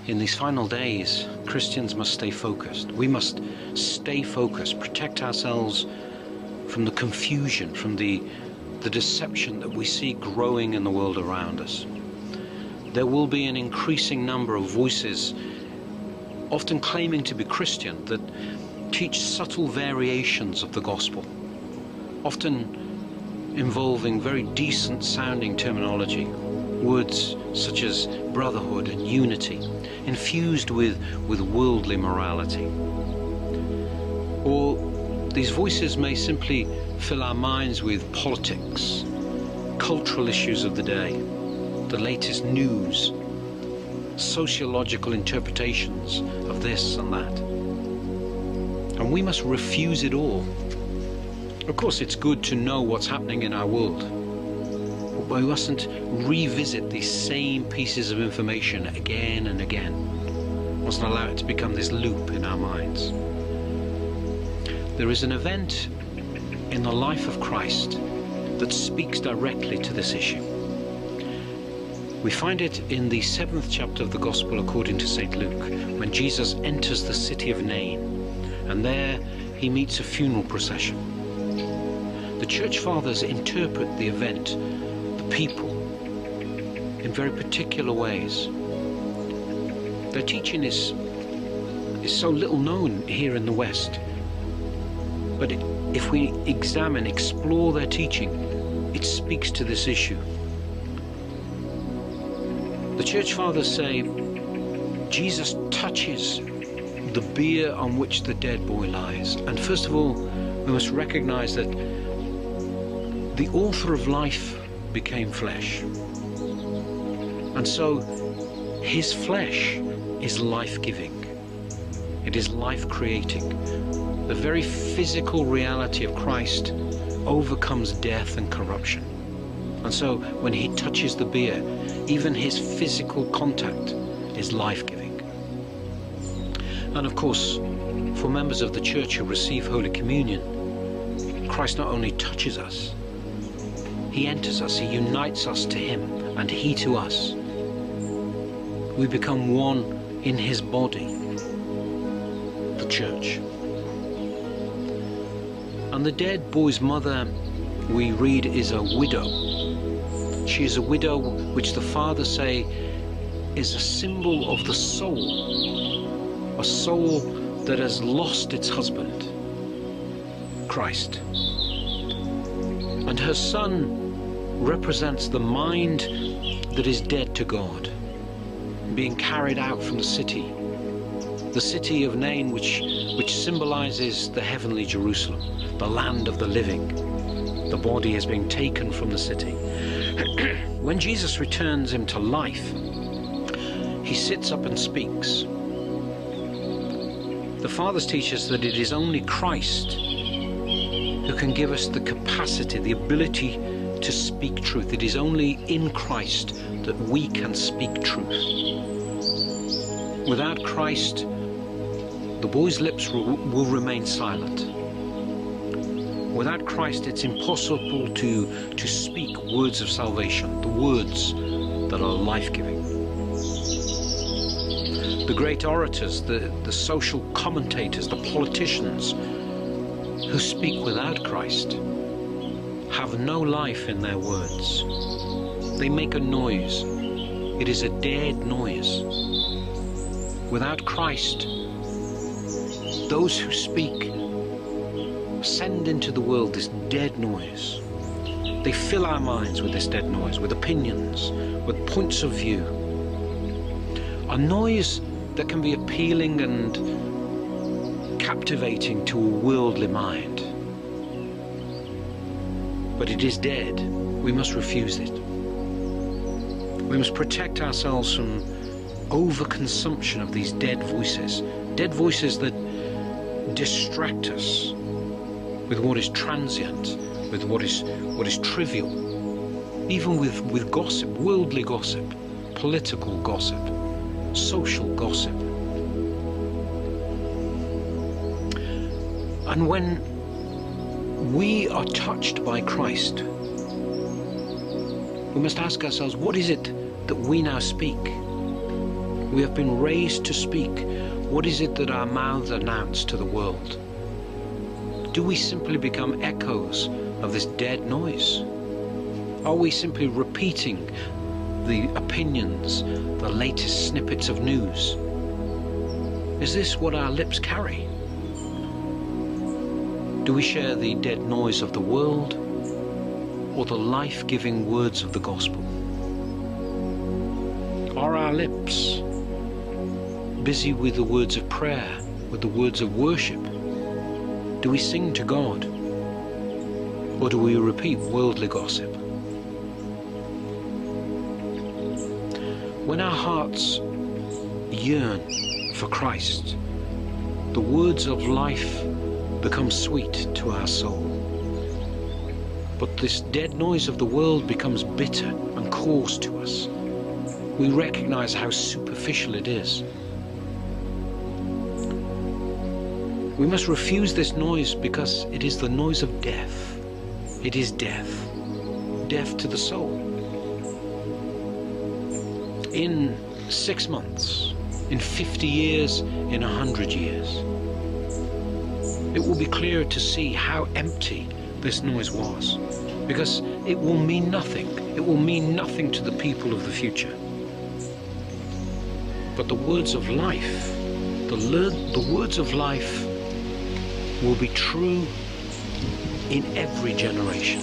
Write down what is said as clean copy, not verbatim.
In these final days, Christians must stay focused. We must stay focused, protect ourselves from the confusion, from the deception that we see growing in the world around us. There will be an increasing number of voices, often claiming to be Christian, that teach subtle variations of the gospel, often involving very decent sounding terminology, words such as brotherhood and unity, infused with worldly morality. Or these voices may simply fill our minds with politics, cultural issues of the day, the latest news, sociological interpretations of this and that. And we must refuse it all. Of course, it's good to know what's happening in our world, but we mustn't revisit these same pieces of information again and again. We mustn't allow it to become this loop in our minds. There is an event in the life of Christ that speaks directly to this issue. We find it in the 7th chapter of the Gospel according to St. Luke, when Jesus enters the city of Nain, and there he meets a funeral procession. The Church Fathers interpret the event, the people, in very particular ways. Their teaching is so little known here in the West, but if we explore their teaching, it speaks to this issue. The Church Fathers say Jesus touches the bier on which the dead boy lies. And first of all, we must recognize that the author of life became flesh. And so his flesh is life-giving. It is life-creating. The very physical reality of Christ overcomes death and corruption. And so when he touches the bier, even his physical contact is life-giving. And of course, for members of the Church who receive Holy Communion, Christ not only touches us, he enters us, he unites us to him, and he to us. We become one in his body, the Church. And the dead boy's mother, we read, is a widow. She is a widow which the Fathers say is a symbol of the soul, a soul that has lost its husband, Christ. And her son represents the mind that is dead to God, being carried out from the city of Nain, which symbolizes the heavenly Jerusalem, the land of the living. The body is being taken from the city. When Jesus returns him to life, he sits up and speaks. The Fathers teach us that it is only Christ who can give us the capacity, the ability to speak truth. It is only in Christ that we can speak truth. Without Christ, the boy's lips will remain silent. Without Christ, it's impossible to speak words of salvation, the words that are life-giving. The great orators, the social commentators, the politicians who speak without Christ have no life in their words. They make a noise. It is a dead noise. Without Christ, those who speak send into the world this dead noise. They fill our minds with this dead noise, with opinions, with points of view. A noise that can be appealing and captivating to a worldly mind. But it is dead. We must refuse it. We must protect ourselves from overconsumption of these dead voices that distract us with what is transient, with what is trivial, even with gossip, worldly gossip, political gossip, social gossip. And when we are touched by Christ, we must ask ourselves, what is it that we now speak? We have been raised to speak. What is it that our mouths announce to the world? Do we simply become echoes of this dead noise? Are we simply repeating the opinions, the latest snippets of news? Is this what our lips carry? Do we share the dead noise of the world or the life-giving words of the gospel? Are our lips busy with the words of prayer, with the words of worship? Do we sing to God, or do we repeat worldly gossip? When our hearts yearn for Christ, the words of life become sweet to our soul. But this dead noise of the world becomes bitter and coarse to us. We recognize how superficial it is. We must refuse this noise because it is the noise of death. It is death. Death to the soul. In 6 months, in 50 years, in 100 years, it will be clearer to see how empty this noise was, because it will mean nothing. It will mean nothing to the people of the future. But the words of life, the words of life will be true in every generation.